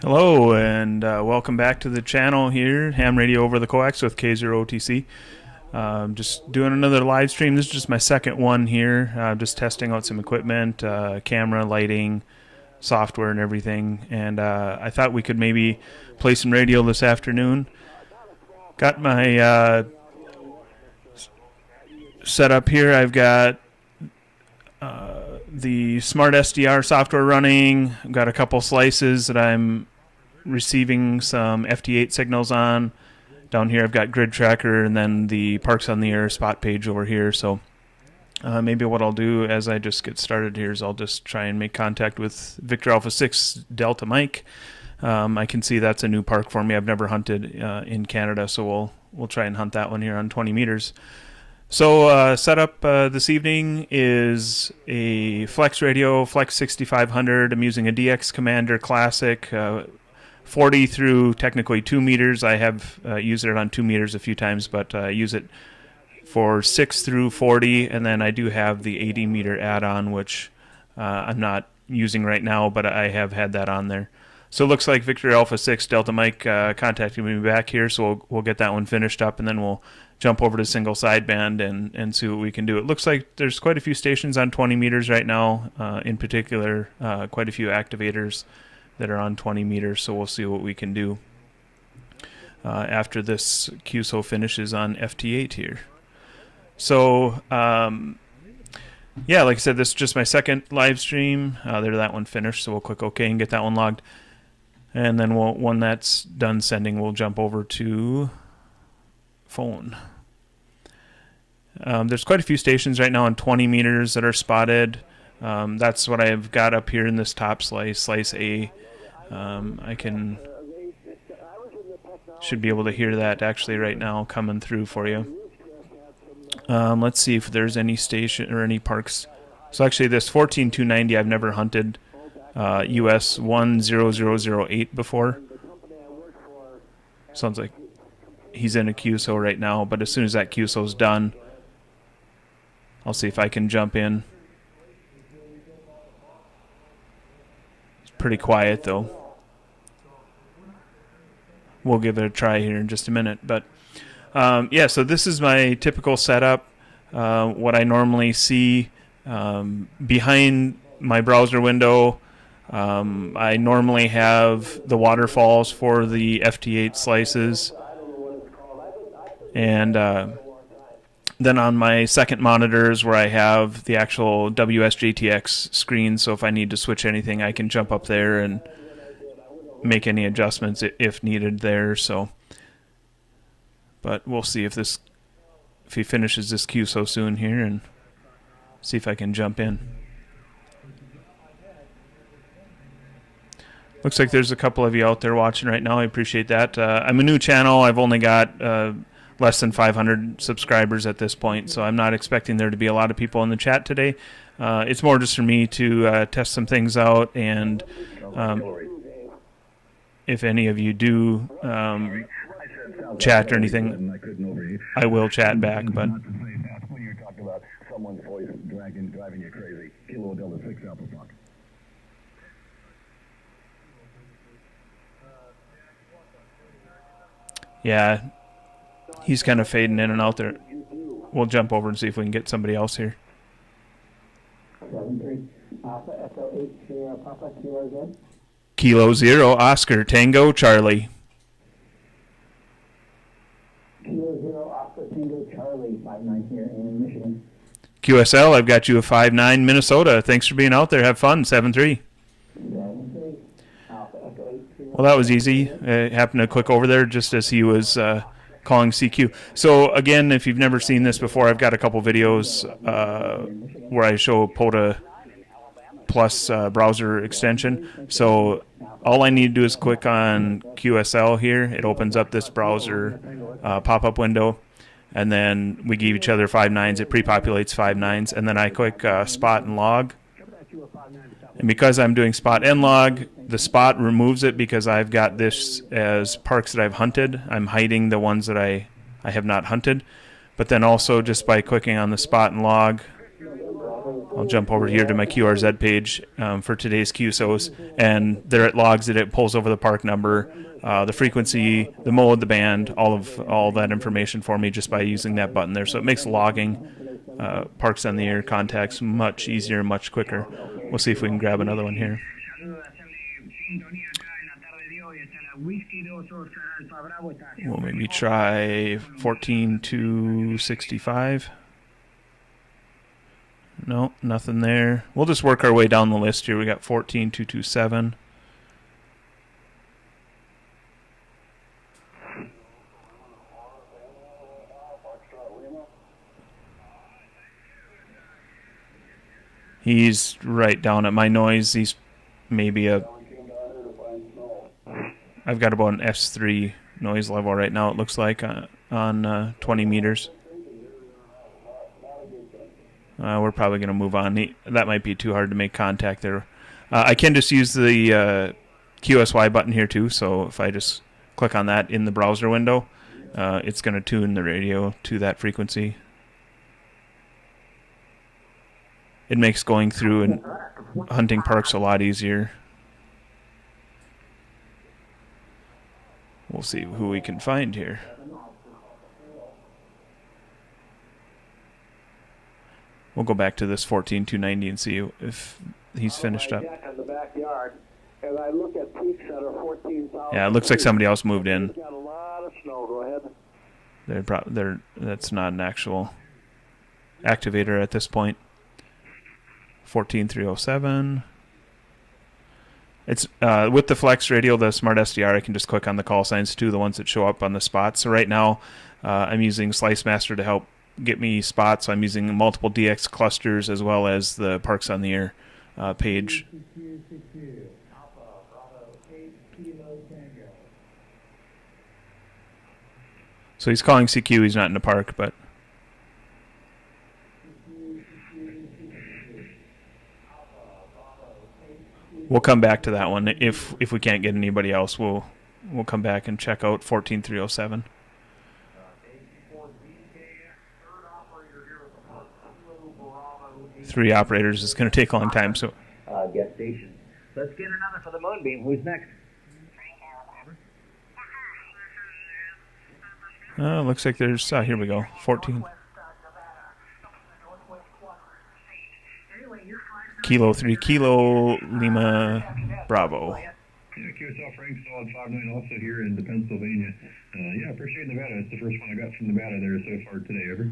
Hello and welcome back to the channel here, ham radio over the Coax with K0OTC. Just doing another live stream. This is just my second one here. Just testing out some equipment, camera, lighting, software, and everything. And I thought we could maybe play some radio this afternoon. Got my setup here. I've got the Smart SDR software running. I've got a couple slices that I'm receiving some FT8 signals on. Down here I've got Grid Tracker and then the Parks on the Air spot page over here. So maybe what I'll do as I just get started here is I'll just try and make contact with Victor Alpha 6 Delta Mike. I can see that's a new park for me. I've never hunted in Canada, so we'll try and hunt that one here on 20 meters. So setup this evening is a Flex radio, Flex 6500. I'm using a DX Commander Classic, 40 through technically 2 meters. I have used it on 2 meters a few times, but I use it for 6 through 40, and then I do have the 80 meter add-on, which I'm not using right now, but I have had that on there. So it looks like Victor Alpha 6 Delta Mike contacted me back here, so we'll get that one finished up, and then we'll jump over to single sideband and see what we can do. It looks like there's quite a few stations on 20 meters right now, in particular quite a few activators that are on 20 meters, so we'll see what we can do after this QSO finishes on FT8 here. So yeah, like I said, this is just my second live stream. There, that one finished, so we'll click OK and get that one logged. And then when that's done sending, we'll jump over to phone. There's quite a few stations right now on 20 meters that are spotted. That's what I've got up here in this top slice, slice A. I should be able to hear that actually right now coming through for you. Let's see if there's any station or any parks. So actually this 14290 I've never hunted US 10008 before. Sounds like he's in a QSO right now, but as soon as that QSO's done, I'll see if I can jump in. It's pretty quiet though. We'll give it a try here in just a minute. But yeah, so this is my typical setup. What I normally see behind my browser window. I normally have the waterfalls for the FT8 slices. And then on my second monitors where I have the actual WSJTX screen, so if I need to switch anything, I can jump up there and make any adjustments if needed there. So, but we'll see if he finishes this queue so soon here and see if I can jump in. Looks like there's a couple of you out there watching right now. I appreciate that. I'm a new channel. I've only got less than 500 subscribers at this point, so I'm not expecting there to be a lot of people in the chat today. It's more just for me to test some things out, and if any of you do chat or anything, I will chat back. But yeah, he's kind of fading in and out there. We'll jump over and see if we can get somebody else here. 7-3 Alpha Echo 8 Sierra Papa Kilo again. Kilo 0 Oscar Tango Charlie. Kilo 0 Oscar Tango Charlie 5-9 here in Michigan. QSL, I've got you a 5-9 Minnesota. Thanks for being out there. Have fun. 7-3. 7-3 Alpha Echo 8 Sierra. Well, that was easy. I happened to click over there just as he was calling CQ. So again, if you've never seen this before, I've got a couple videos where I show POTA Plus browser extension. So all I need to do is click on QSL here. It opens up this browser pop-up window, and then we give each other 5-9s. It pre-populates 5-9s, and then I click spot and log. And because I'm doing spot and log, the spot removes it because I've got this as parks that I've hunted. I'm hiding the ones that I have not hunted. But then also just by clicking on the spot and log, I'll jump over here to my QRZ page for today's QSOs, and there it logs it. It pulls over the park number, the frequency, the mode, the band, all that information for me just by using that button there. So it makes logging parks on the air contacts much easier, much quicker. We'll see if we can grab another one here. We'll maybe try 14265. No, nothing there. We'll just work our way down the list here. We got 14227. He's right down at my noise. He's maybe a... I've got about an S3 noise level right now, it looks like, on 20 meters. We're probably going to move on. That might be too hard to make contact there. I can just use the QSY button here too, so if I just click on that in the browser window, it's going to tune the radio to that frequency. It makes going through and hunting parks a lot easier. We'll see who we can find here. We'll go back to this 14290 and see if he's finished up. Yeah, it looks like somebody else moved in. That's not an actual activator at this point. 14307. It's with the Flex radio, the Smart SDR, I can just click on the call signs too, the ones that show up on the spots. So right now, I'm using Slice Master to help get me spots. So I'm using multiple DX clusters as well as the Parks on the Air page. So he's calling CQ. He's not in the park, but we'll come back to that one. If we can't get anybody else, we'll come back and check out 14307. Three operators is going to take a long time. So Guest station. Let's get another for the Moonbeam. Who's next? looks like there's here we go, 14. Kilo 3, Kilo Lima Bravo. Yeah, QSL Frank, solid 5-9 also here in Pennsylvania. Yeah, appreciate Nevada. It's the first one I got from Nevada there so far today, over.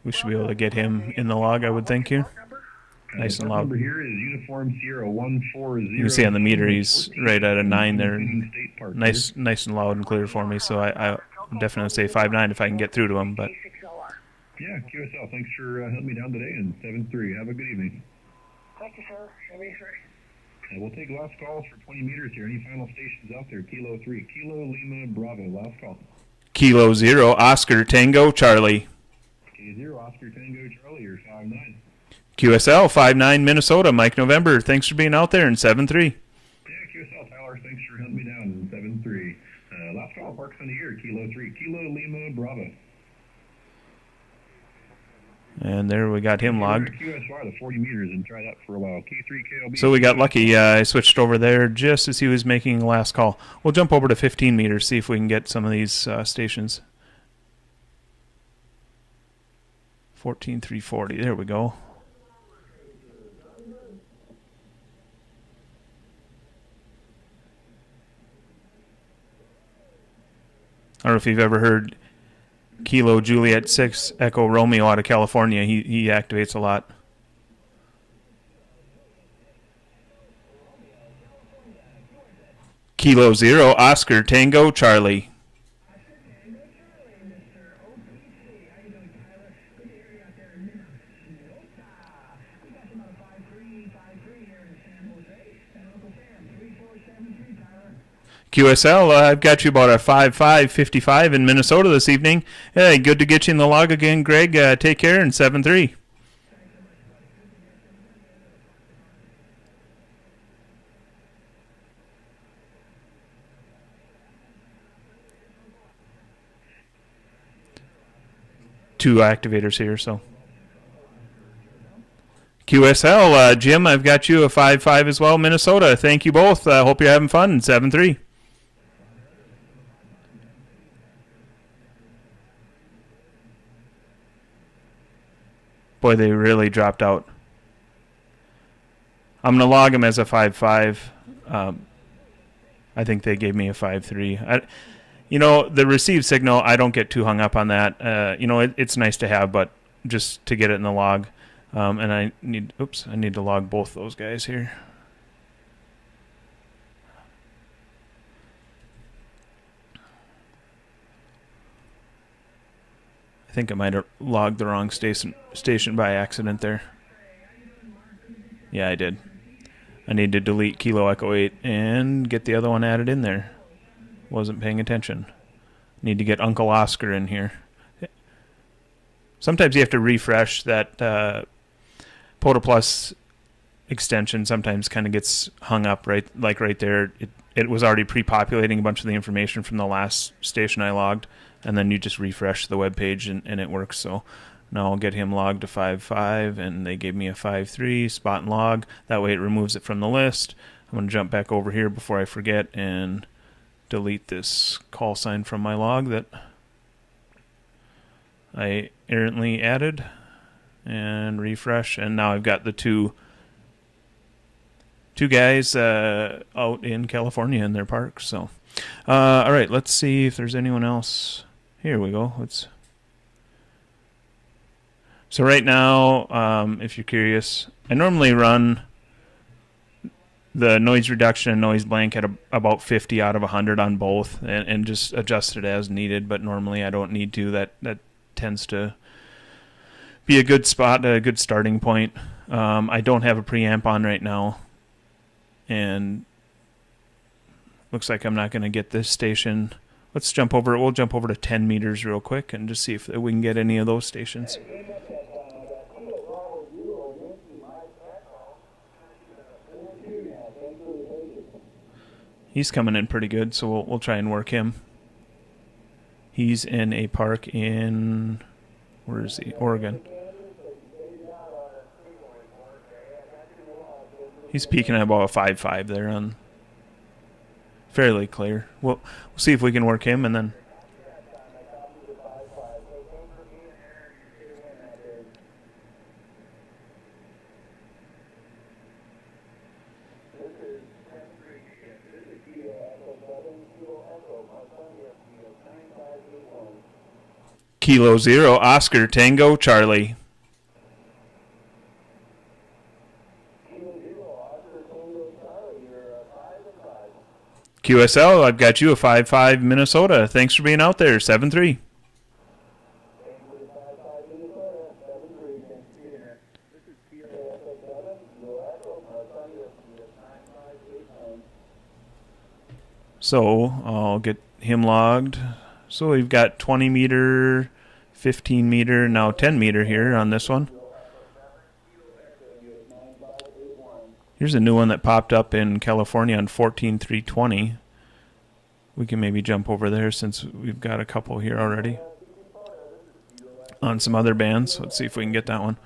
We should be able to get him in the log, I would think, here. Nice and loud. Number here is Uniform Sierra 140. You can see on the meter he's right at a 9 there. Nice and loud and clear for me, so I definitely say 5-9 if I can get through to him. But yeah, QSL, thanks for helping me down today, and 7-3. Have a good evening. Thank you, sir. 73. We'll take last calls for 20 meters here. Any final stations out there? Kilo 3, Kilo Lima Bravo. Last call. Kilo 0, Oscar Tango Charlie. K0, Oscar Tango Charlie, you're 5-9. QSL 5-9 Minnesota, Mike November. Thanks for being out there in 7-3. Yeah, QSL Tyler, thanks for helping me down in 7-3. Last call, Parks on the Air, Kilo 3, Kilo Lima Bravo. And there we got him logged. QSY, the 40 meters, and try that for a while. K3 KLB. So we got lucky. I switched over there just as he was making the last call. We'll jump over to 15 meters, see if we can get some of these stations. 14340. There we go. I don't know if you've ever heard Kilo Juliet 6 Echo Romeo out of California. He activates a lot. Kilo 0 Oscar Tango Charlie. QSL, I've got you about a 5.555 in Minnesota this evening. Hey, good to get you in the log again, Greg. Take care, and 7-3. Two activators here, so. QSL, Jim, I've got you a 5-5 as well, Minnesota. Thank you both. Hope you're having fun. 7-3. Boy, they really dropped out. I'm going to log them as a 5-5. I think they gave me a 5-3. The received signal, I don't get too hung up on that. It's nice to have, but just to get it in the log. And I need to log both those guys here. I think I might have logged the wrong station by accident there. Yeah, I did. I need to delete Kilo Echo 8 and get the other one added in there. Wasn't paying attention. Need to get Uncle Oscar in here. Sometimes you have to refresh that Poda Plus extension. Sometimes kind of gets hung up right there. It was already pre-populating a bunch of the information from the last station I logged, and then you just refresh the web page and it works. So now I'll get him logged to 5-5, and they gave me a 5-3 spot and log. That way it removes it from the list. I'm going to jump back over here before I forget and delete this call sign from my log that I errantly added, and refresh. And now I've got the two guys out in California in their parks. So, all right, let's see if there's anyone else. Here we go. So right now, if you're curious, I normally run the noise reduction and noise blank at about 50 out of 100 on both, and just adjust it as needed. But normally I don't need to. That tends to be a good spot, a good starting point. I don't have a preamp on right now, and looks like I'm not going to get this station. Let's jump over. We'll jump over to 10 meters real quick and just see if we can get any of those stations. He's coming in pretty good, so we'll try and work him. He's in a park in, where is he? Oregon. He's peaking at about a 5-5 there on fairly clear. We'll see if we can work him, and then Kilo 0, Oscar, Tango, Charlie. QSL, I've got you a 5-5 Minnesota. Thanks for being out there. 7-3. So I'll get him logged. So we've got 20 meter, 15 meter, now 10 meter here on this one. Here's a new one that popped up in California on 14.320. We can maybe jump over there since we've got a couple here already on some other bands. Let's see if we can get that one.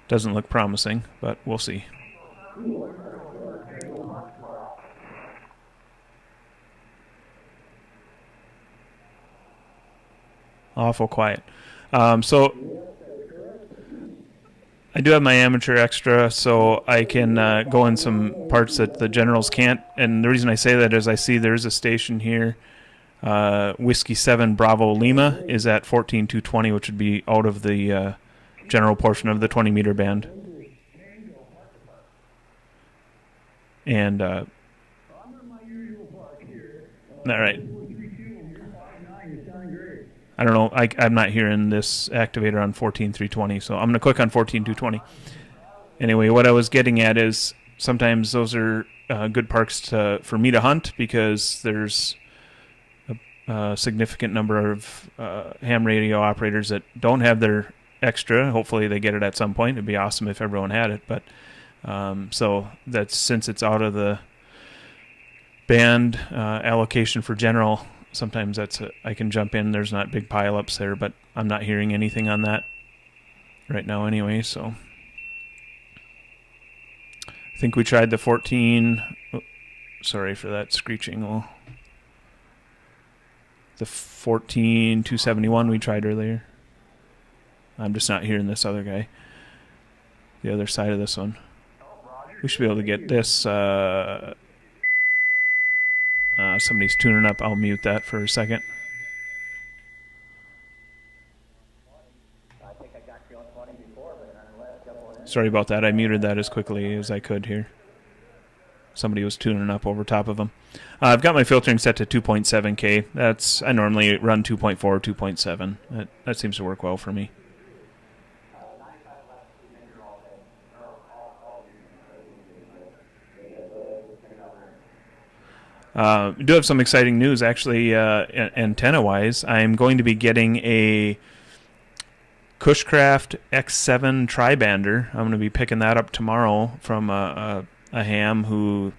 Doesn't look promising, but we'll see. Awful quiet. So I do have my amateur extra, so I can go in some parts that the generals can't. And the reason I say that is I see there's a station here. Whiskey 7 Bravo Lima is at 14.220, which would be out of the general portion of the 20 meter band. And all right. I don't know. I'm not hearing this activator on 14.320, so I'm going to click on 14.220. Anyway, what I was getting at is sometimes those are good parks for me to hunt because there's a significant number of ham radio operators that don't have their extra. Hopefully they get it at some point. It'd be awesome if everyone had it, but so that's since it's out of the band allocation for general. sometimes I can jump in. There's not big pileups there, but I'm not hearing anything on that right now anyway. So I think we tried the 14. Oh, sorry for that screeching. Well, the 14-271 we tried earlier. I'm just not hearing this other guy. The other side of this one. We should be able to get this. Somebody's tuning up. I'll mute that for a second. Sorry about that. I muted that as quickly as I could here. Somebody was tuning up over top of them. I've got my filtering set to 2.7K. I normally run 2.4, 2.7. That seems to work well for me. Do have some exciting news, actually, antenna-wise. I'm going to be getting a Cushcraft X7 tri-bander. I'm going to be picking that up tomorrow from a ham who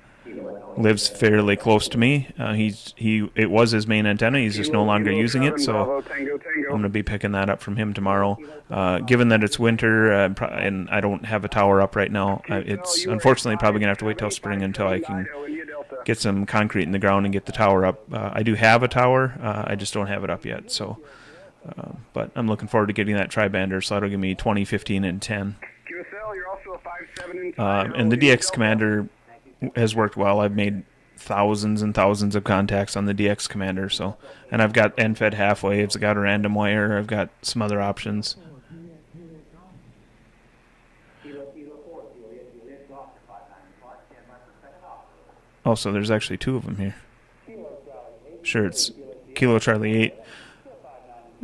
lives fairly close to me. It was his main antenna. He's just no longer using it, so I'm going to be picking that up from him tomorrow. Given that it's winter and I don't have a tower up right now, it's unfortunately probably going to have to wait till spring until I can get some concrete in the ground and get the tower up. I do have a tower. I just don't have it up yet. So, but I'm looking forward to getting that tri-bander, so that'll give me 20, 15, and 10. And the DX Commander has worked well. I've made thousands and thousands of contacts on the DX Commander. So, and I've got end-fed half waves. I've got a random wire. I've got some other options. Oh, so there's actually two of them here. Sure, it's Kilo Charlie 8,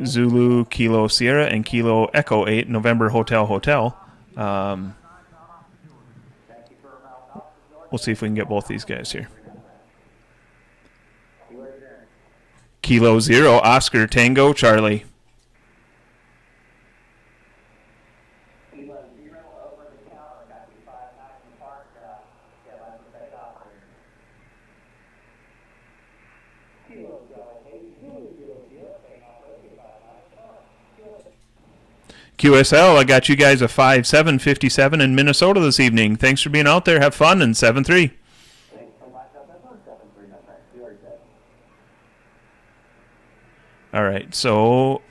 Zulu Kilo Sierra, and Kilo Echo 8, November Hotel Hotel. We'll see if we can get both these guys here. Kilo 0, Oscar Tango Charlie. QSL, I got you guys a 5-7-57 in Minnesota this evening. Thanks for being out there. Have fun, and 7-3. All right, so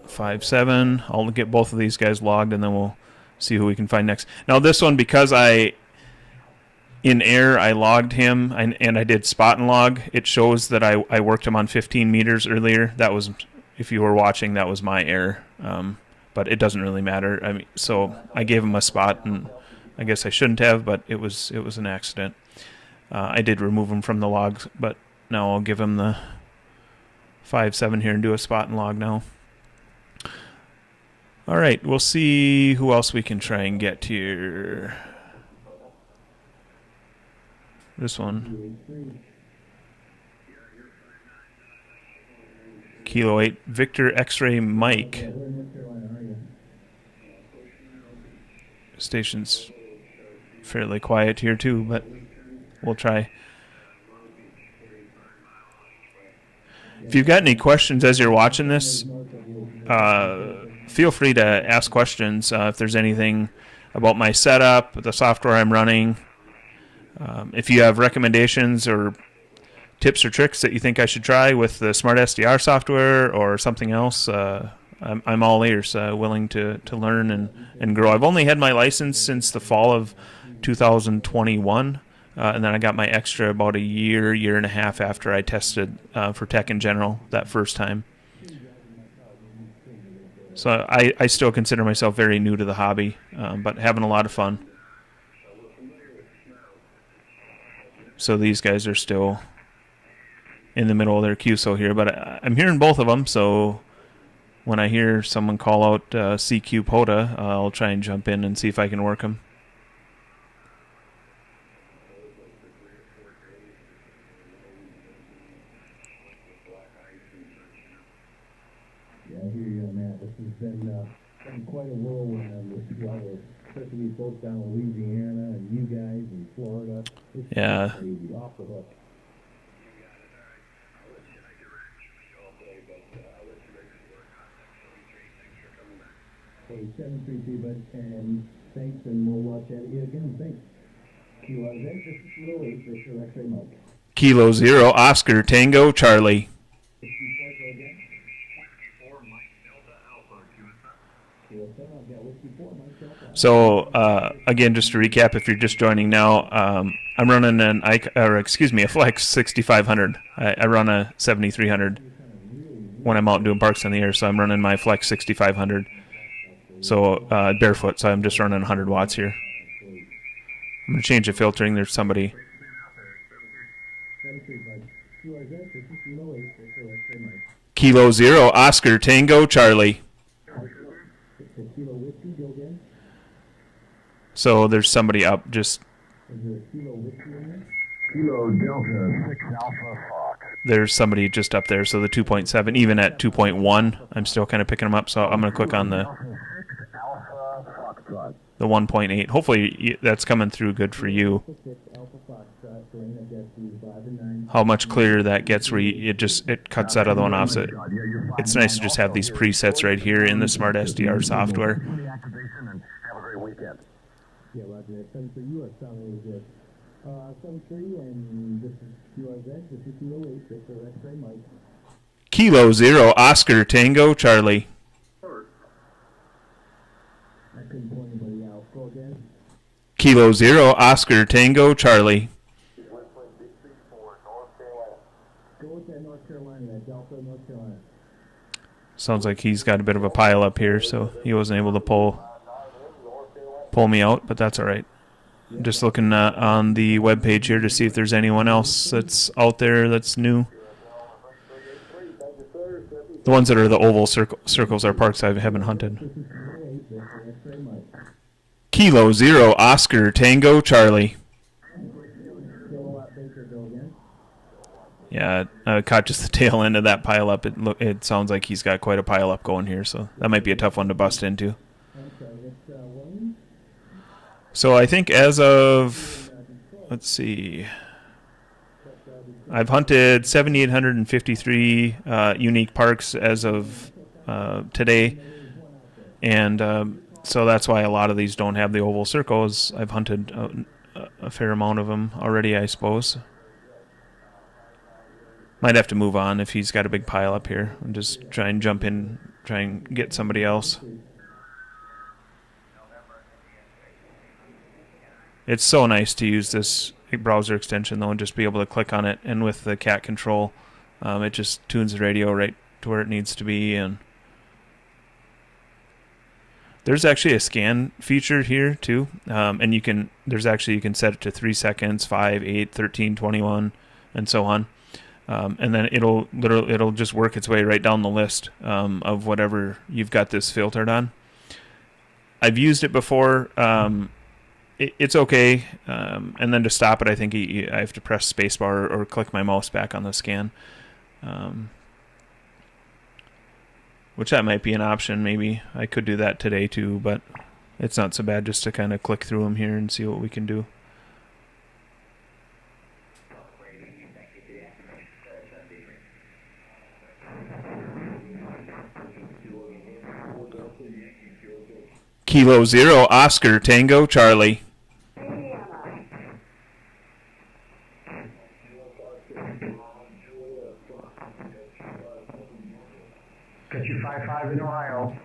5-7. I'll get both of these guys logged, and then we'll see who we can find next. Now this one, because in air I logged him, and I did spot and log, it shows that I worked him on 15 meters earlier. That was, if you were watching, that was my error. But it doesn't really matter. I mean, so I gave him a spot, and I guess I shouldn't have, but it was an accident. I did remove him from the logs, but now I'll give him the 5-7 here and do a spot and log now. All right, we'll see who else we can try and get here. This one. Kilo 8, Victor X-Ray Mike. Station's fairly quiet here too, but we'll try. If you've got any questions as you're watching this, feel free to ask questions. If there's anything about my setup, the software I'm running, if you have recommendations or tips or tricks that you think I should try with the Smart SDR software or something else, I'm all ears, willing to learn and grow. I've only had my license since the fall of 2021, and then I got my extra about a year and a half after I tested for tech in general that first time. So I still consider myself very new to the hobby, but having a lot of fun. So these guys are still in the middle of their QSO here, but I'm hearing both of them, so when I hear someone call out CQ POTA, I'll try and jump in and see if I can work them. Yeah, I hear you on that. This has been quite a whirlwind on this weather, especially folks down in Louisiana and you guys in Florida. It's yeah. crazy, off the hook. Okay, 733, bud, and thanks, and we'll watch at you again. Thanks. QRZ, this is Kilo 8, Victor X-ray Mike. Kilo 0, Oscar, Tango, Charlie. So again, just to recap, if you're just joining now, I'm running a Flex 6500. I run a 7300 when I'm out doing parks on the air, so I'm running my Flex 6500. So barefoot, so I'm just running 100 watts here. I'm going to change the filtering. There's somebody. Kilo 0, Oscar, Tango, Charlie. So there's somebody up just. Kilo Delta 6 Alpha Fox. There's somebody just up there. So the 2.7, even at 2.1, I'm still kind of picking them up. So I'm going to click on the 1.8. Hopefully that's coming through good for you. How much clearer that gets where it cuts that other one off. So it's nice to just have these presets right here in the Smart SDR software. Yeah, Roger. 7-3, you are sounding good. 7-3, and this is QRZ. This is Kilo 8, Victor X-ray Mike. Kilo 0, Oscar, Tango, Charlie. I couldn't point anybody out. Go again. Kilo 0, Oscar, Tango, Charlie. Go with that North Carolina, that Delta, North Carolina. Sounds like he's got a bit of a pile up here, so he wasn't able to pull me out, but that's all right. Just looking on the web page here to see if there's anyone else that's out there that's new. The ones that are the oval circles are parks I haven't hunted. Kilo 0, Oscar, Tango, Charlie. Yeah, I caught just the tail end of that pile up. It sounds like he's got quite a pile up going here, so that might be a tough one to bust into. So I think as of, let's see, I've hunted 7,853 unique parks as of today, and so that's why a lot of these don't have the oval circles. I've hunted a fair amount of them already, I suppose. Might have to move on if he's got a big pile up here and just try and jump in, try and get somebody else. It's so nice to use this browser extension, though, and just be able to click on it. And with the cat control, it just tunes the radio right to where it needs to be. And there's actually a scan feature here, too. And you can set it to 3 seconds, 5, 8, 13, 21, and so on. And then it'll just work its way right down the list of whatever you've got this filtered on. I've used it before. It's okay, and then to stop it, I think I have to press spacebar or click my mouse back on the scan, which that might be an option. Maybe I could do that today too, but it's not so bad just to kind of click through them here and see what we can do. Kilo 0, Oscar, Tango, Charlie. Got you 5-5 in Ohio.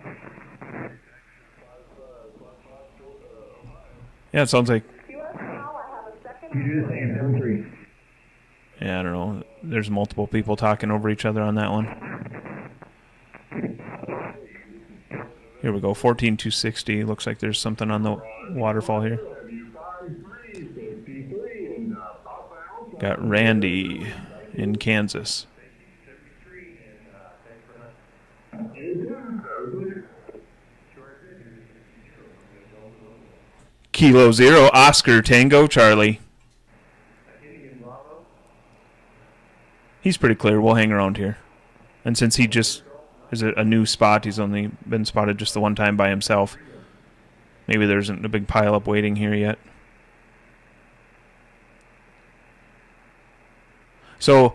Yeah, it sounds like. You do the same, 7-3. Yeah, I don't know. There's multiple people talking over each other on that one. Here we go, 14,260. Looks like there's something on the waterfall here. Got Randy in Kansas. Kilo 0, Oscar, Tango, Charlie. He's pretty clear. We'll hang around here. And since he just is a new spot, he's only been spotted just the one time by himself. Maybe there isn't a big pile up waiting here yet. So,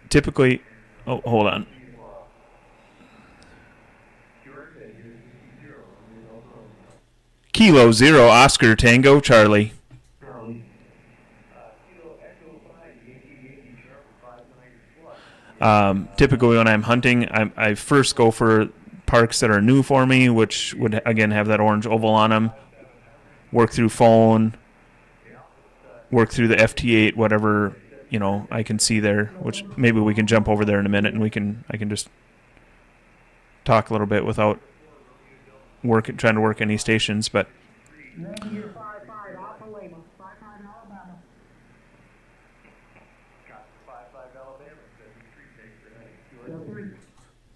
typically, oh, hold on. Kilo 0 Oscar Tango Charlie. Typically when I'm hunting, I first go for parks that are new for me, which would again have that orange oval on them. Work through phone, work through the FT8, whatever I can see there. Which maybe we can jump over there in a minute, and I can just talk a little bit without trying to work any stations. But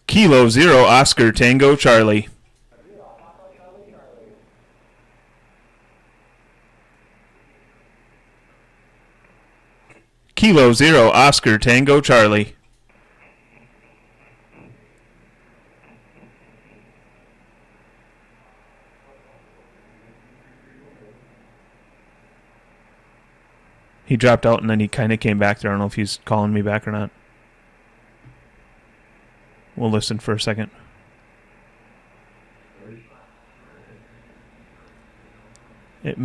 Kilo 0 Oscar Tango Charlie. Kilo 0 Oscar Tango Charlie. He dropped out and then he kind of came back there. I don't know if he's calling me back or not. We'll listen for a second.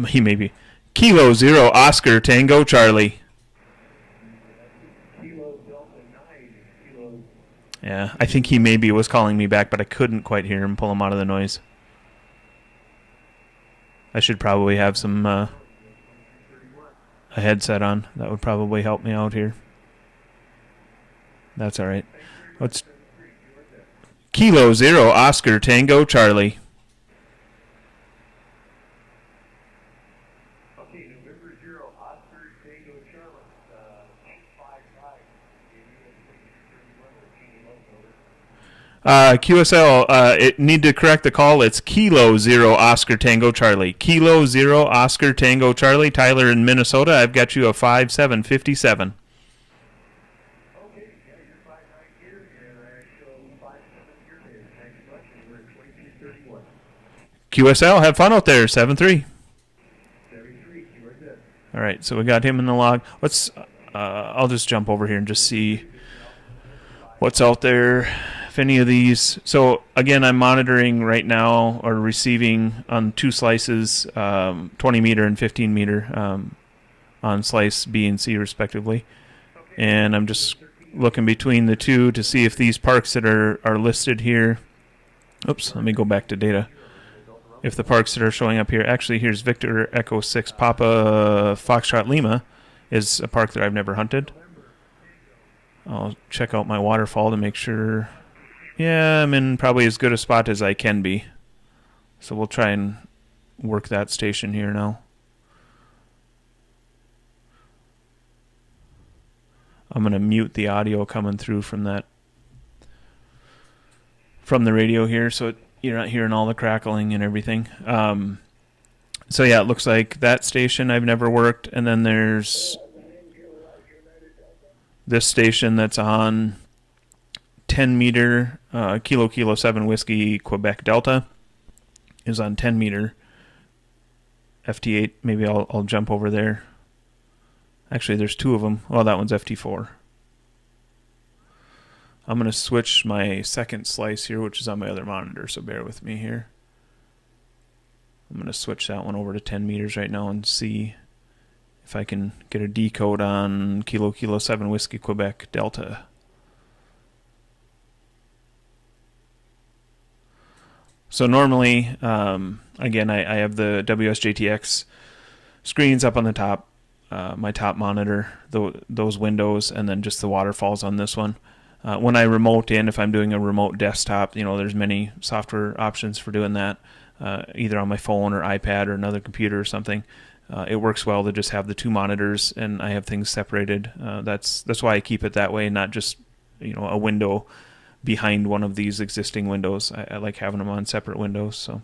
He may be. Kilo 0 Oscar Tango Charlie. Yeah, I think he maybe was calling me back, but I couldn't quite hear him pull him out of the noise. I should probably have some a headset on. That would probably help me out here. That's all right. Let's Kilo 0 Oscar Tango Charlie. Okay, November 0 Oscar Tango Charlie. 5-5. QSL, it need to correct the call. It's Kilo 0 Oscar Tango Charlie. Kilo 0 Oscar Tango Charlie. Tyler in Minnesota, I've got you a 5757. QSL, have fun out there. 7-3. All right, so we got him in the log. Let's. I'll just jump over here and just see what's out there. If any of these. So again, I'm monitoring right now or receiving on two slices, 20 meter and 15 meter on slice B and C respectively, and I'm just looking between the two to see if these parks that are listed here. Oops, let me go back to data. If the parks that are showing up here, actually here's Victor Echo 6 Papa Foxtrot Lima is a park that I've never hunted. I'll check out my waterfall to make sure. Yeah, I'm in probably as good a spot as I can be. So we'll try and work that station here now. I'm going to mute the audio coming through from the radio here so you're not hearing all the crackling and everything. So yeah, it looks like that station I've never worked, and then there's this station that's on 10 meter Kilo 7 Whiskey Quebec Delta is on 10 meter FT8. Maybe I'll jump over there. Actually, there's two of them. Oh, that one's FT4. I'm going to switch my second slice here, which is on my other monitor, so bear with me here. I'm going to switch that one over to 10 meters right now and see if I can get a decode on Kilo 7 Whiskey Quebec Delta. So normally, again, I have the WSJTX screens up on the top, my top monitor, those windows, and then just the waterfalls on this one. When I remote in, if I'm doing a remote desktop, there's many software options for doing that, either on my phone or iPad or another computer or something. It works well to just have the two monitors, and I have things separated. That's why I keep it that way, not just a window behind one of these existing windows. I like having them on separate windows. So,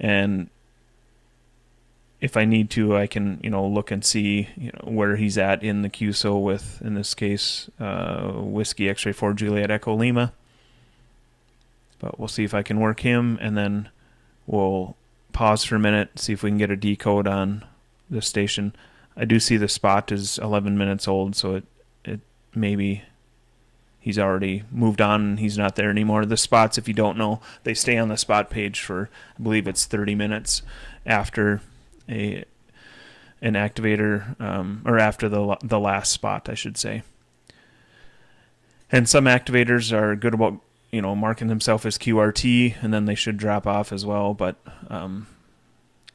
and if I need to, I can look and see where he's at in the QSO with, in this case, Whiskey X-Ray 4 Juliet Echo Lima. But we'll see if I can work him, and then we'll pause for a minute, see if we can get a decode on this station. I do see the spot is 11 minutes old, so it maybe he's already moved on and he's not there anymore. The spots, if you don't know, they stay on the spot page for, I believe it's 30 minutes after an activator, or after the last spot, I should say. And some activators are good about, marking themselves as QRT, and then they should drop off as well, but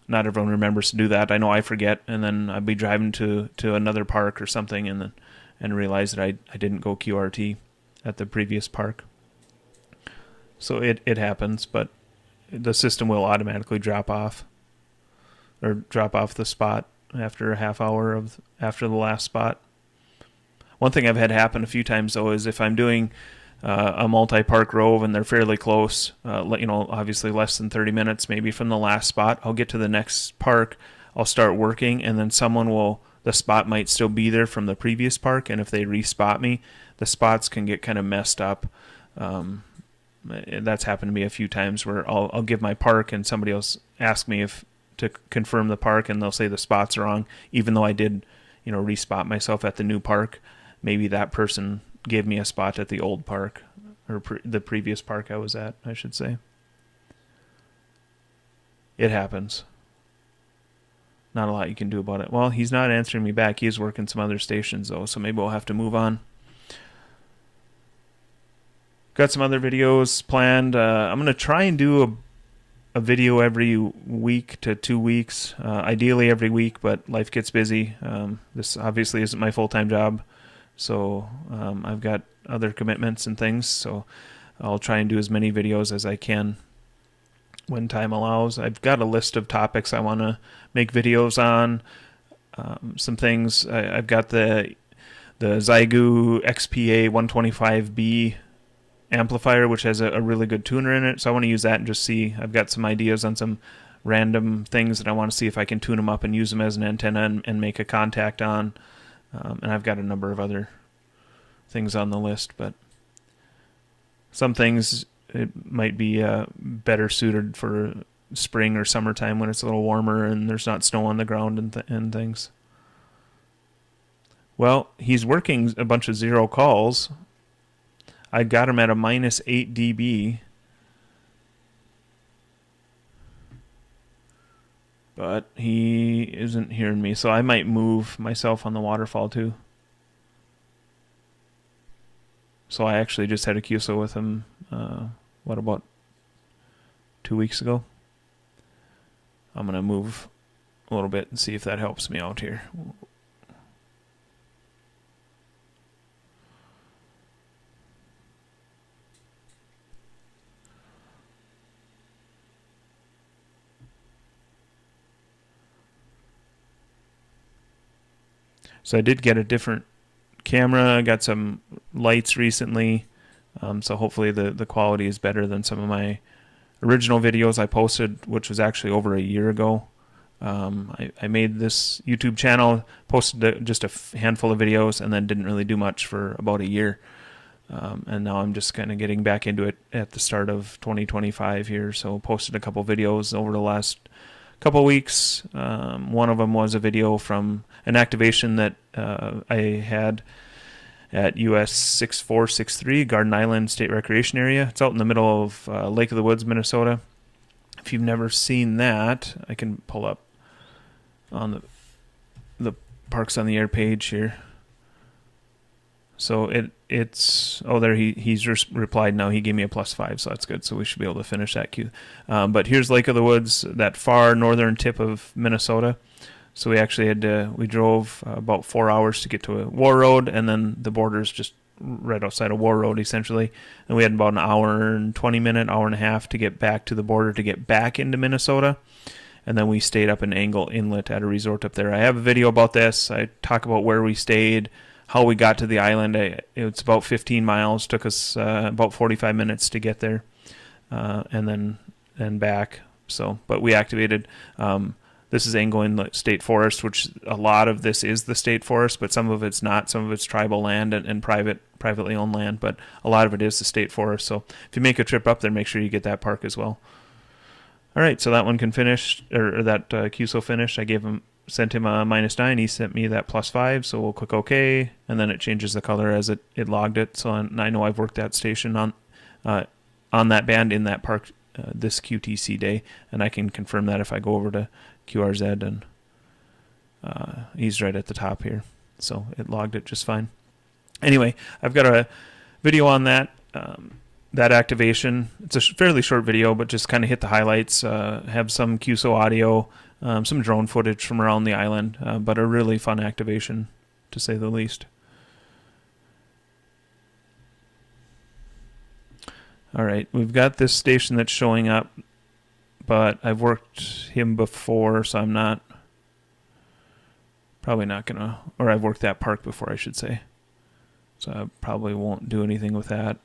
not everyone remembers to do that. I know I forget, and then I'd be driving to another park or something and realize that I didn't go QRT at the previous park. So it happens, but the system will automatically drop off the spot after a half hour after the last spot. One thing I've had happen a few times though is if I'm doing a multi-park rove and they're fairly close, obviously less than 30 minutes maybe from the last spot, I'll get to the next park, I'll start working, and then the spot might still be there from the previous park, and if they respot me, the spots can get kind of messed up. That's happened to me a few times where I'll give my park and somebody else ask me to confirm the park, and they'll say the spot's wrong, even though I did, respot myself at the new park. Maybe that person gave me a spot at the old park, or the previous park I was at, I should say. It happens. Not a lot you can do about it. Well, he's not answering me back. He's working some other stations, though, so maybe we'll have to move on. Got some other videos planned. I'm going to try and do a video every week to 2 weeks, ideally every week, but life gets busy. This obviously isn't my full-time job, so I've got other commitments and things, so I'll try and do as many videos as I can when time allows. I've got a list of topics I want to make videos on. Some things, I've got the Xiegu XPA 125B amplifier, which has a really good tuner in it, so I want to use that and just see. I've got some ideas on some random things that I want to see if I can tune them up and use them as an antenna and make a contact on. And I've got a number of other things on the list, but some things it might be better suited for spring or summertime when it's a little warmer and there's not snow on the ground and things. Well, he's working a bunch of zero calls. I got him at a -8 dB. But he isn't hearing me, so I might move myself on the waterfall too. So I actually just had a QSO with him, about 2 weeks ago? I'm going to move a little bit and see if that helps me out here. So I did get a different camera. I got some lights recently, so hopefully the quality is better than some of my original videos I posted, which was actually over a year ago. I made this YouTube channel, posted just a handful of videos, and then didn't really do much for about a year. And now I'm just kind of getting back into it at the start of 2025 here. So posted a couple videos over the last couple weeks. One of them was a video from an activation that I had at US 6463 Garden Island State Recreation Area. It's out in the middle of Lake of the Woods, Minnesota. If you've never seen that, I can pull up on the Parks on the Air page here. So it's there he's replied now. He gave me a +5, so that's good. So we should be able to finish that queue. But here's Lake of the Woods, that far northern tip of Minnesota. So we actually we drove about 4 hours to get to a War Road, and then the border's just right outside of War Road essentially. And we had about an hour and 20-minute, hour and a half to get back to the border to get back into Minnesota. And then we stayed up in Angle Inlet at a resort up there. I have a video about this. I talk about where we stayed, how we got to the island. It's about 15 miles. Took us about 45 minutes to get there, and then back. So, but we activated. This is Angle Inlet State Forest, which a lot of this is the state forest, but some of it's not. Some of it's tribal land and privately owned land, but a lot of it is the state forest. So if you make a trip up there, make sure you get that park as well. All right, so that one can finish, or that QSO finished. I gave him sent him a -9. He sent me that +5, so we'll click OK, and then it changes the color as it logged it. So I know I've worked that station on that band in that park this QTC day, and I can confirm that if I go over to QRZ, and he's right at the top here. So it logged it just fine. Anyway, I've got a video on that. That activation. It's a fairly short video, but just kind of hit the highlights, have some K0OTC audio, some drone footage from around the island, but a really fun activation, to say the least. All right, we've got this station that's showing up, but I've worked him before, so I'm probably not going to, or I've worked that park before, I should say. So I probably won't do anything with that.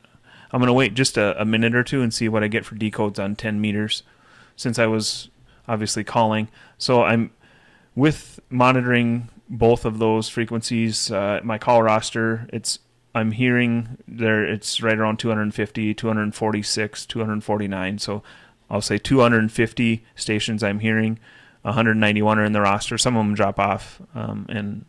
I'm going to wait just a minute or two and see what I get for decodes on 10 meters, since I was obviously calling. So I'm with monitoring both of those frequencies. My call roster, I'm hearing there it's right around 250, 246, 249. So I'll say 250 stations I'm hearing. 191 are in the roster. Some of them drop off, and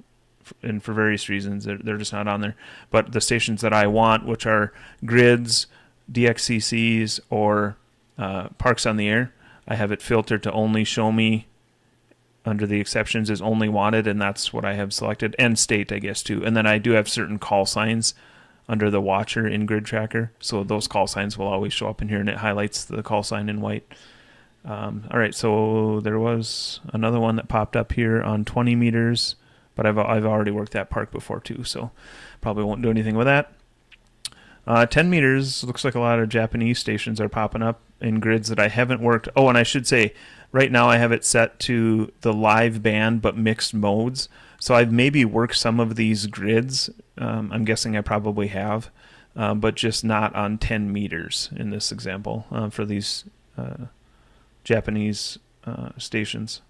for various reasons they're just not on there. But the stations that I want, which are grids, DXCCs, or parks on the air, I have it filtered to only show me under the exceptions is only wanted, and that's what I have selected, and state, I guess, too. And then I do have certain call signs under the watcher in Grid Tracker, so those call signs will always show up in here, and it highlights the call sign in white. All right, so there was another one that popped up here on 20 meters, but I've already worked that park before too, so probably won't do anything with that. 10 meters, looks like a lot of Japanese stations are popping up in grids that I haven't worked. Oh, and I should say, right now I have it set to the live band but mixed modes. So I've maybe worked some of these grids. I'm guessing I probably have, but just not on 10 meters in this example for these Japanese stations.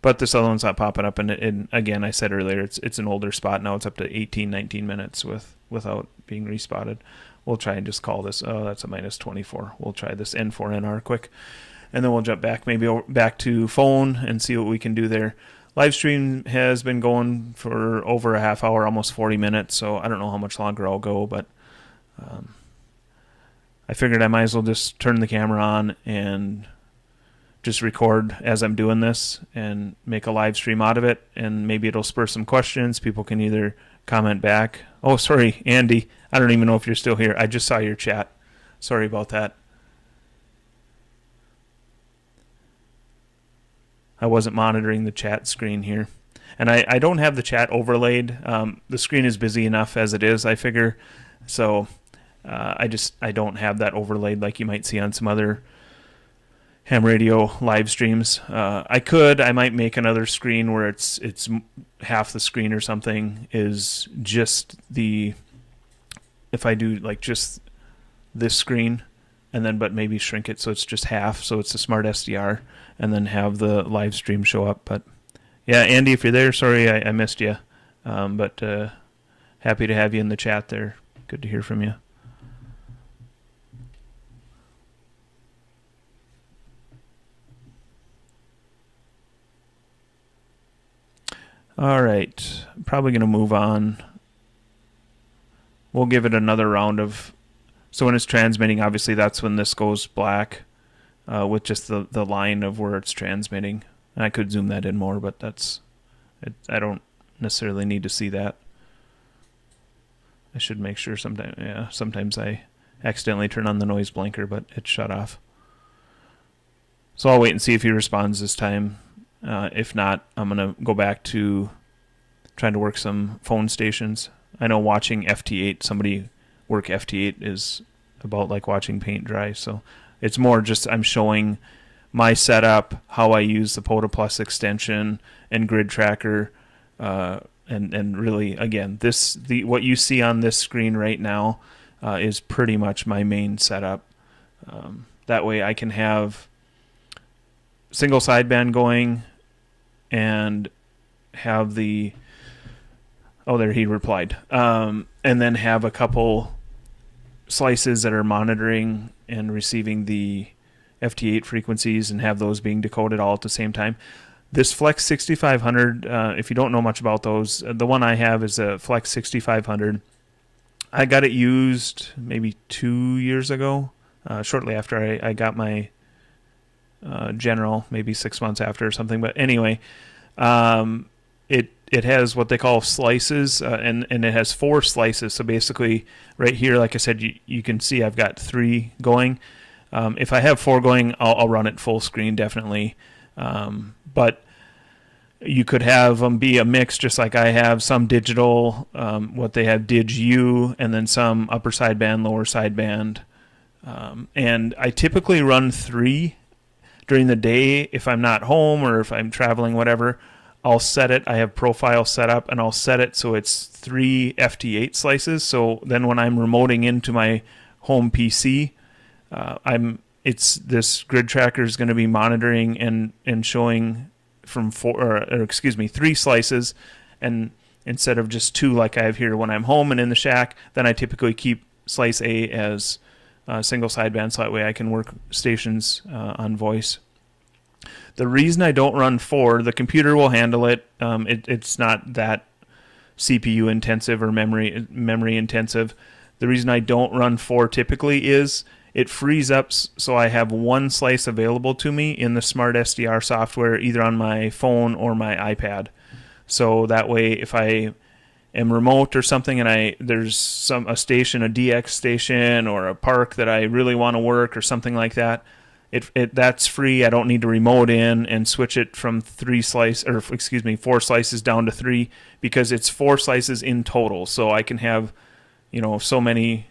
But this other one's not popping up, and again, I said earlier, it's an older spot now. It's up to 18, 19 minutes without being respotted. We'll try and just call this. Oh, that's a -24. We'll try this N4NR quick, and then we'll jump back back to phone and see what we can do there. Livestream has been going for over a half hour, almost 40 minutes. So I don't know how much longer I'll go, but I figured I might as well just turn the camera on and just record as I'm doing this and make a live stream out of it, and maybe it'll spur some questions. People can either comment back. Oh, sorry, Andy. I don't even know if you're still here. I just saw your chat. Sorry about that. I wasn't monitoring the chat screen here. And I don't have the chat overlaid. The screen is busy enough as it is, I figure. So I don't have that overlaid like you might see on some other ham radio live streams. I might make another screen where it's half the screen or something is just if I do like just this screen, and then but maybe shrink it so it's just half, so it's a smart SDR, and then have the live stream show up. But yeah, Andy, if you're there, sorry I missed you, but happy to have you in the chat there. Good to hear from you. All right, probably going to move on. We'll give it another round of, so when it's transmitting, obviously that's when this goes black with just the line of where it's transmitting. And I could zoom that in more, but I don't necessarily need to see that. I should make sure sometimes I accidentally turn on the noise blinker, but it's shut off. So I'll wait and see if he responds this time. If not, I'm going to go back to trying to work some phone stations. I know watching FT8, somebody work FT8 is about like watching paint dry. So it's more just I'm showing my setup, how I use the POTA Plus extension and Grid Tracker. And really, again, what you see on this screen right now is pretty much my main setup. That way I can have single sideband going and have the there he replied, and then have a couple slices that are monitoring and receiving the FT8 frequencies and have those being decoded all at the same time. This Flex 6500, if you don't know much about those, the one I have is a Flex 6500. I got it used maybe 2 years ago, shortly after I got my General, maybe 6 months after or something. But anyway, it has what they call slices, and it has 4 slices. So basically, right here, like I said, you can see I've got 3 going. If I have 4 going, I'll run it full screen, definitely. But you could have them be a mix, just like I have some digital, what they have Dig-U, and then some upper sideband, lower sideband. And I typically run 3 during the day if I'm not home or if I'm traveling, whatever. I'll set it. I have profile set up, and I'll set it so it's 3 FT8 slices. So then when I'm remoting into my home PC, it's this grid tracker is going to be monitoring and showing from 3 slices, and instead of just 2 like I have here when I'm home and in the shack, then I typically keep slice A as single sideband, so that way I can work stations on voice. The reason I don't run 4, the computer will handle it. It's not that CPU intensive or memory intensive. The reason I don't run 4 typically is it frees up so I have 1 slice available to me in the Smart SDR software, either on my phone or my iPad. So that way, if I am remote or something and there's a station, a DX station or a park that I really want to work or something like that, that's free. I don't need to remote in and switch it from 4 slices down to 3, because it's 4 slices in total. So I can have, so many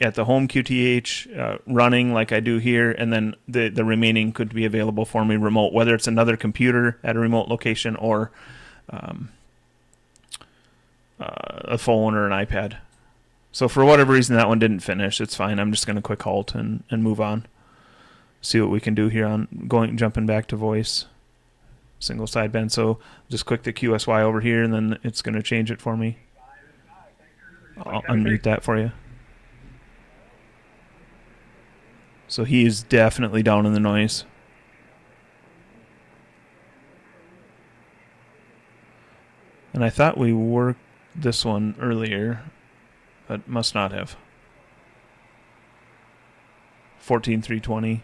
at the home QTH running like I do here, and then the remaining could be available for me remote, whether it's another computer at a remote location or a phone or an iPad. So for whatever reason that one didn't finish, it's fine. I'm just going to quick halt and move on. See what we can do here on jumping back to voice. Single sideband. So just click the QSY over here, and then it's going to change it for me. I'll unmute that for you. So he is definitely down in the noise. And I thought we worked this one earlier, but must not have. 14,320.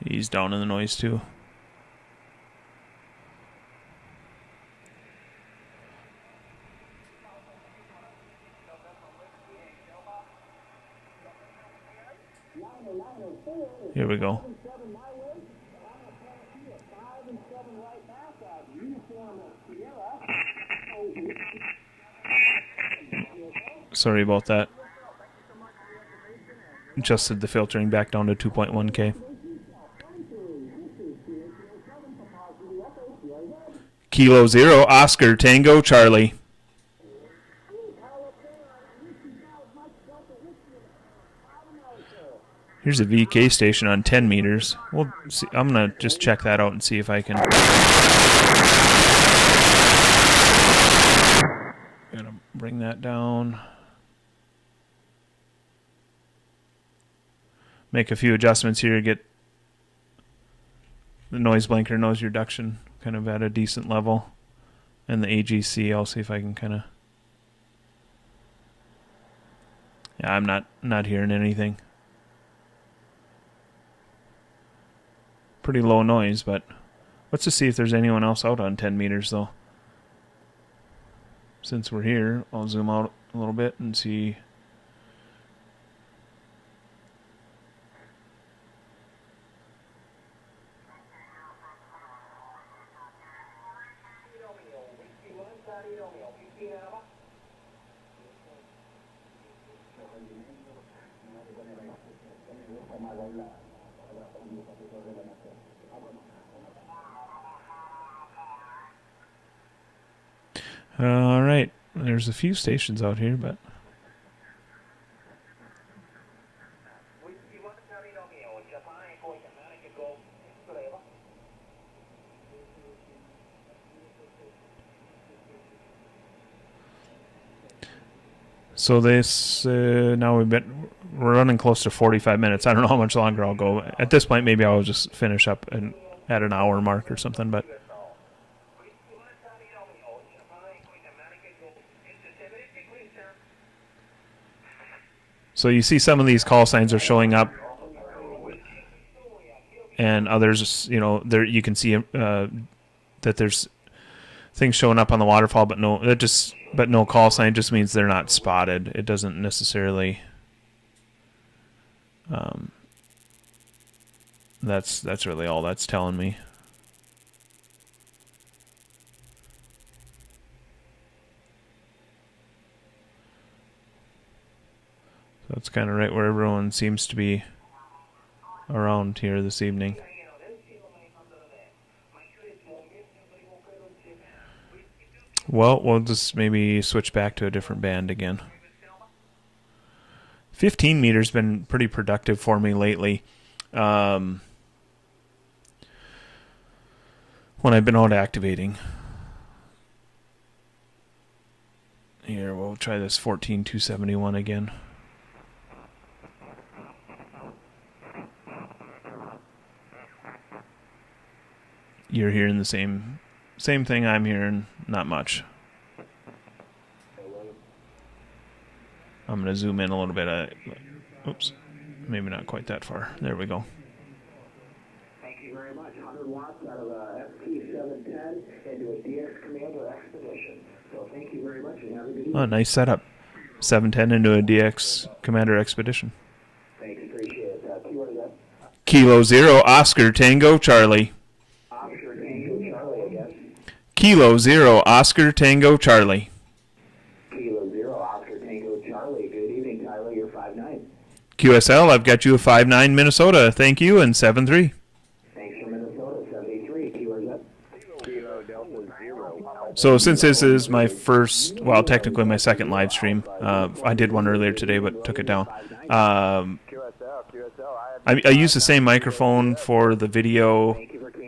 He's down in the noise too. Here we go. Sorry about that. Adjusted the filtering back down to 2.1K. Kilo 0, Oscar, Tango, Charlie. Here's a VK station on 10 meters. We'll see. I'm going to just check that out and see if I can. Gotta bring that down. Make a few adjustments here to get the noise blanker noise reduction kind of at a decent level. And the AGC, I'll see if I can kind of. Yeah, I'm not hearing anything. Pretty low noise, but let's just see if there's anyone else out on 10 meters though. Since we're here, I'll zoom out a little bit and see. All right, there's a few stations out here, but So this now we're running close to 45 minutes. I don't know how much longer I'll go. At this point, maybe I'll just finish up at an hour mark or something. But so you see some of these call signs are showing up, and others, there you can see that there's things showing up on the waterfall, but no call sign. Just means they're not spotted. It doesn't necessarily. That's really all that's telling me. So it's kind of right where everyone seems to be around here this evening. Well, we'll just maybe switch back to a different band again. 15 meters been pretty productive for me lately. When I've been out activating. Here, we'll try this 14271 again. You're hearing the same thing I'm hearing, not much. I'm going to zoom in a little bit. Oops, maybe not quite that far. There we go. Thank you very much. 100 watts out of a ST710 into a DX Commander Expedition. So thank you very much and have a good evening. Oh, nice setup. 710 into a DX Commander Expedition. Thanks, appreciate it. What is that? Kilo 0 Oscar Tango Charlie. Oscar Tango Charlie, I guess. Kilo 0 Oscar Tango Charlie. Kilo 0 Oscar Tango Charlie. Good evening, Tyler. You're 5'9". QSL, I've got you a 5'9" Minnesota. Thank you, and 7'3". Thanks for Minnesota. 73. Kilo Z. Kilo Delta 0. So since this is my first, well, technically my second live stream, I did one earlier today but took it down. I use the same microphone for the video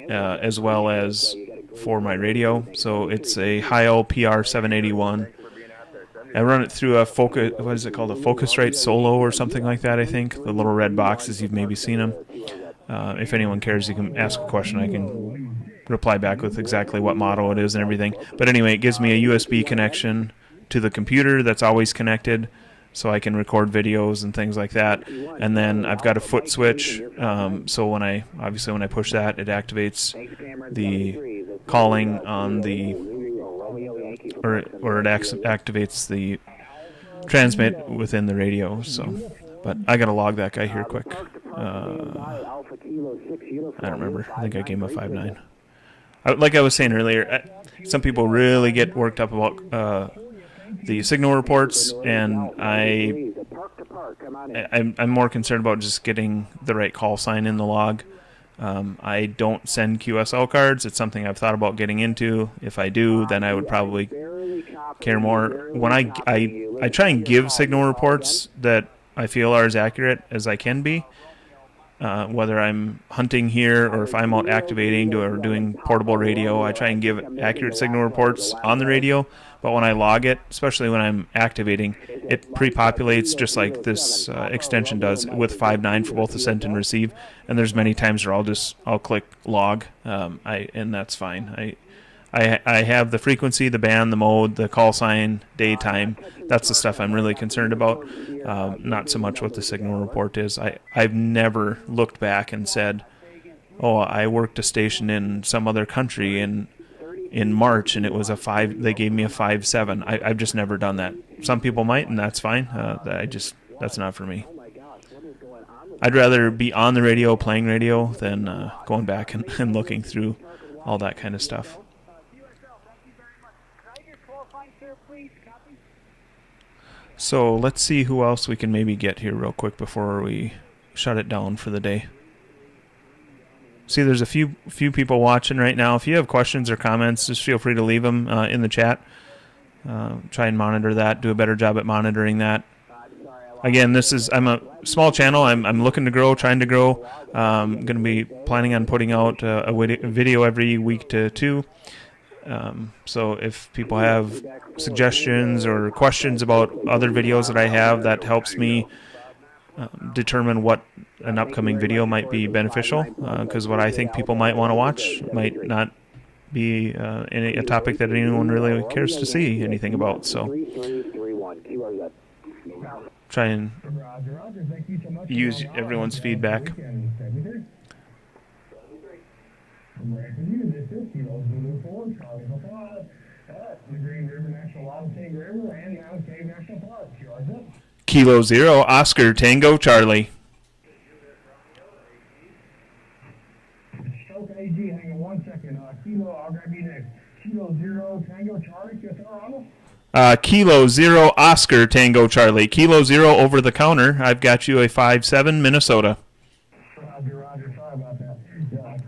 as well as for my radio. So it's a Heil PR781. I run it through a Focus, what is it called, a Focusrite Solo or something like that, I think. The little red boxes, you've maybe seen them. If anyone cares, you can ask a question. I can reply back with exactly what model it is and everything. But anyway, it gives me a USB connection to the computer that's always connected, so I can record videos and things like that. And then I've got a foot switch, so when I push that, it activates the calling on the, or it activates the transmit within the radio. So, but I gotta log that guy here quick. I don't remember. I think I gave him a 5'9". Like I was saying earlier, some people really get worked up about the signal reports, and I'm more concerned about just getting the right call sign in the log. I don't send QSL cards. It's something I've thought about getting into. If I do, then I would probably care more. When I try and give signal reports that I feel are as accurate as I can be, whether I'm hunting here or if I'm out activating or doing portable radio, I try and give accurate signal reports on the radio. But when I log it, especially when I'm activating, it pre-populates just like this extension does with 5.9 for both the send and receive. And there's many times where I'll click log, and that's fine. I have the frequency, the band, the mode, the call sign, daytime. That's the stuff I'm really concerned about. Not so much what the signal report is. I've never looked back and said, oh, I worked a station in some other country in March and it was a 5. They gave me a 5.7. I've just never done that. Some people might, and that's fine. That's not for me. I'd rather be on the radio, playing radio, than going back and looking through all that kind of stuff. So let's see who else we can maybe get here real quick before we shut it down for the day. See, there's a few people watching right now. If you have questions or comments, just feel free to leave them in the chat. Try and monitor that. Do a better job at monitoring that. Again, I'm a small channel. I'm looking to grow, trying to grow. I'm going to be planning on putting out a video every week to 2. So if people have suggestions or questions about other videos that I have, that helps me determine what an upcoming video might be beneficial, because what I think people might want to watch might not be a topic that anyone really cares to see anything about. So try and use everyone's feedback. Kilo 0 Oscar Tango Charlie. Stroke AG, hang on 1 second. Kilo, I'll grab you next. Kilo 0 Tango Charlie, Kilo 0 Oscar Tango Charlie. Kilo 0 over the counter. I've got you a 5-7 Minnesota. Roger, sorry about that.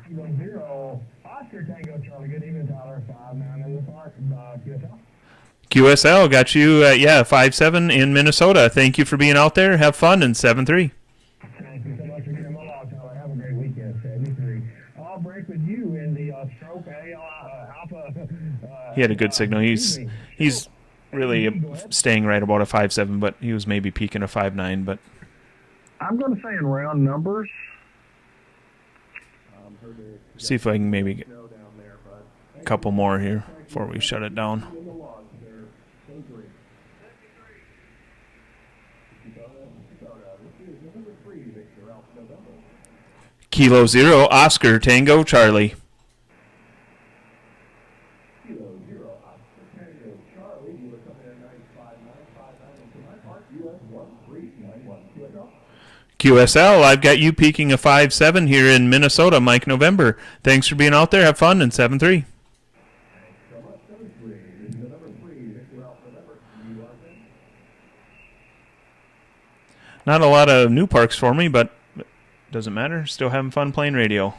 Kilo 0 Oscar Tango Charlie, good evening, Tyler. 5-9 in the park. QSL got you, 5-7 in Minnesota. Thank you for being out there. Have fun, and 7-3. Thank you so much for getting them along, Tyler. Have a great weekend, 73. I'll break with you in the stroke Alpha. He had a good signal. He's really staying right about a 5-7, but he was maybe peaking a 5-9. But I'm going to say in round numbers. see if I can maybe get a couple more here before we shut it down. Kilo 0 Oscar Tango Charlie. QSL, I've got you peaking a 5-7 here in Minnesota, Mike November. Thanks for being out there. Have fun, and 7-3. Not a lot of new parks for me, but doesn't matter. Still having fun playing radio.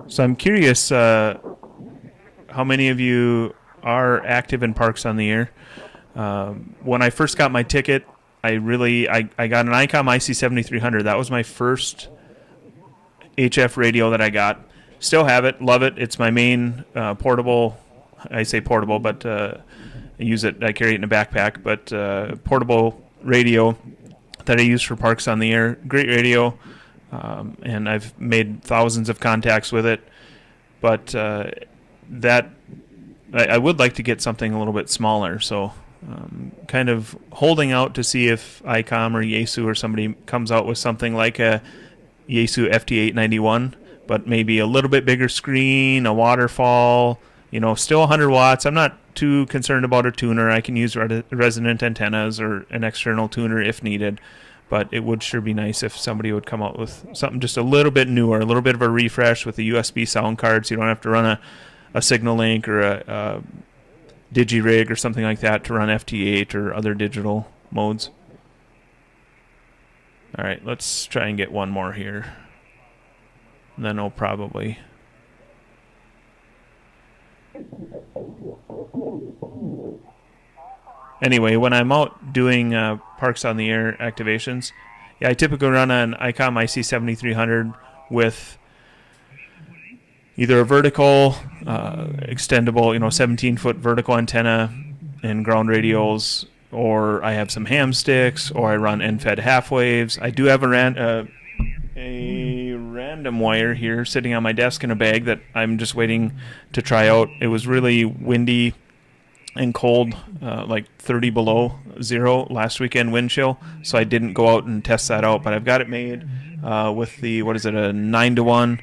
So I'm curious how many of you are active in Parks on the Air. When I first got my ticket, I got an ICOM IC7300. That was my first HF radio that I got. Still have it, love it. It's my main portable. I say portable, but I carry it in a backpack. But portable radio that I use for Parks on the Air. Great radio, and I've made thousands of contacts with it. But I would like to get something a little bit smaller, so kind of holding out to see if ICOM or Yaesu or somebody comes out with something like a Yaesu FT891, but maybe a little bit bigger screen, a waterfall, still 100 watts. I'm not too concerned about a tuner. I can use resonant antennas or an external tuner if needed, but it would sure be nice if somebody would come out with something just a little bit newer, a little bit of a refresh with a USB sound card, so you don't have to run a Signal Link or a DigiRig or something like that to run FT8 or other digital modes. All right, let's try and get one more here. And then I'll probably... Anyway, when I'm out doing Parks on the Air activations, I typically run an ICOM IC7300 with either a vertical, extendable, 17-foot vertical antenna and ground radios, or I have some ham sticks, or I run end-fed half waves. I do have a random wire here sitting on my desk in a bag that I'm just waiting to try out. It was really windy and cold, like 30 below zero last weekend wind chill, so I didn't go out and test that out, but I've got it made with the, a 9-to-1,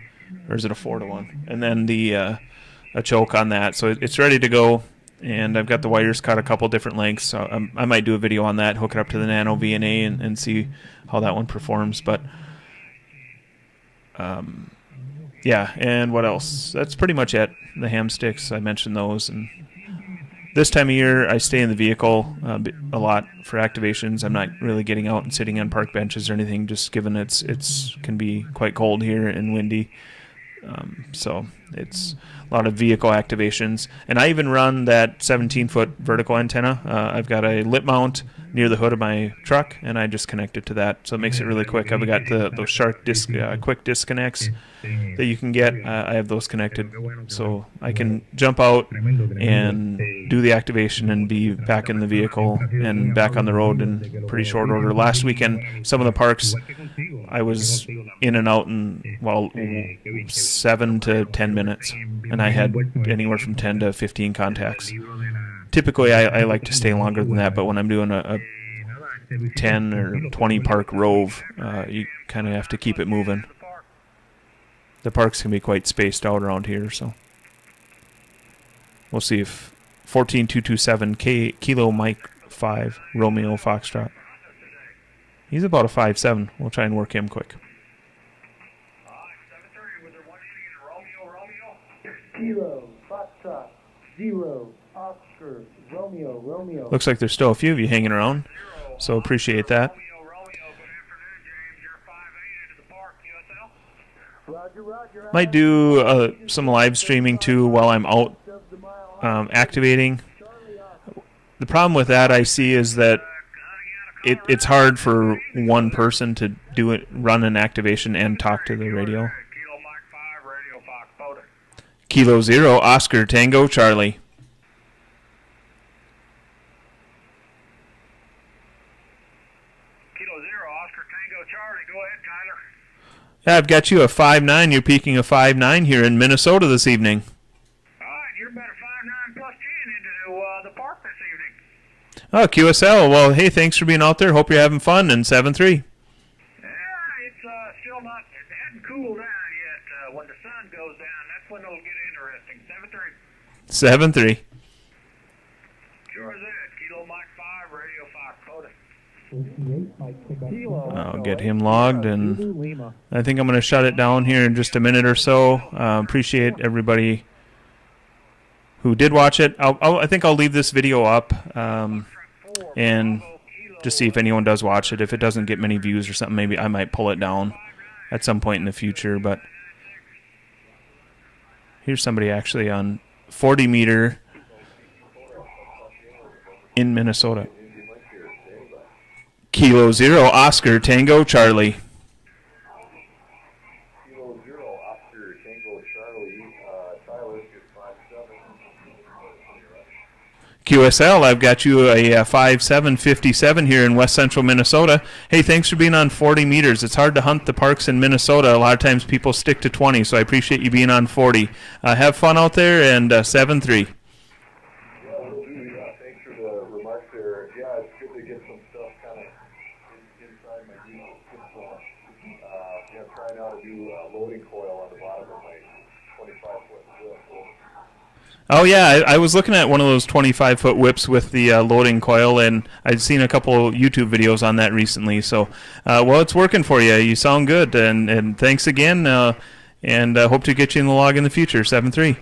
or is it a 4-to-1? And then a choke on that. So it's ready to go, and I've got the wires cut a couple different lengths, so I might do a video on that, hook it up to the Nano VNA and see how that one performs. But yeah, and what else? That's pretty much it. The ham sticks, I mentioned those, and this time of year, I stay in the vehicle a lot for activations. I'm not really getting out and sitting on park benches or anything, just given it's can be quite cold here and windy. So it's a lot of vehicle activations. And I even run that 17-foot vertical antenna. I've got a lip mount near the hood of my truck, and I just connect it to that. So it makes it really quick. I've got those Shark quick disconnects that you can get. I have those connected. So I can jump out and do the activation and be back in the vehicle and back on the road in pretty short order. Last weekend, some of the parks, I was in and out in, 7 to 10 minutes, and I had anywhere from 10 to 15 contacts. Typically, I like to stay longer than that, but when I'm doing a 10 or 20 park rove, you kind of have to keep it moving. The parks can be quite spaced out around here, so we'll see if 14227 Kilo Mike 5 Romeo Foxtrot. He's about a 5'7". We'll try and work him quick. Kilo, Foxtrot, 0, Oscar, Romeo. Looks like there's still a few of you hanging around, so appreciate that. Might do some live streaming too while I'm out activating. The problem with that I see is that it's hard for one person to run an activation and talk to the radio. Kilo 0, Oscar Tango Charlie. Kilo 0, Oscar Tango Charlie. Go ahead, Tyler. Yeah, I've got you a 5'9". You're peaking a 5'9" here in Minnesota this evening. All right, you're about a 5'9" plus 10 into the park this evening. Oh, QSL. Well, hey, thanks for being out there. Hope you're having fun. And 7-3. Yeah, it's still not, it hadn't cooled down yet. When the sun goes down, that's when it'll get interesting. 7-3. 7-3. Sure is it. Kilo Mike 5, Radio Fox, Coda. I'll get him logged, and I think I'm going to shut it down here in just a minute or so. Appreciate everybody who did watch it. I think I'll leave this video up and just see if anyone does watch it. If it doesn't get many views or something, maybe I might pull it down at some point in the future. But here's somebody actually on 40 meter in Minnesota. Kilo 0, Oscar Tango Charlie. Kilo 0, Oscar Tango Charlie, Tyler, 5'7". QSL, I've got you a 5'7" here in west central Minnesota. Hey, thanks for being on 40 meters. It's hard to hunt the parks in Minnesota. A lot of times people stick to 20, so I appreciate you being on 40. Have fun out there, and 7-3. Thanks for the remarks there. Yeah, it's good to get some stuff kind of inside my unit. Trying out a new loading coil on the bottom of my 25-foot whip. Oh, yeah, I was looking at one of those 25-foot whips with the loading coil, and I'd seen a couple YouTube videos on that recently. So, well, it's working for you. You sound good, and thanks again, and hope to get you in the log in the future. 7-3.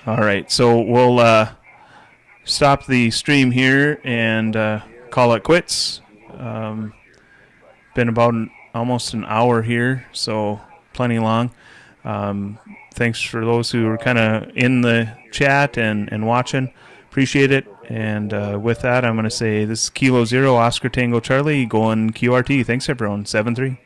All right, so we'll stop the stream here and call it quits. Been about almost an hour here, so plenty long. Thanks for those who are kind of in the chat and watching. Appreciate it. And with that, I'm going to say this is Kilo 0, Oscar Tango Charlie, going QRT. Thanks, everyone. 7-3.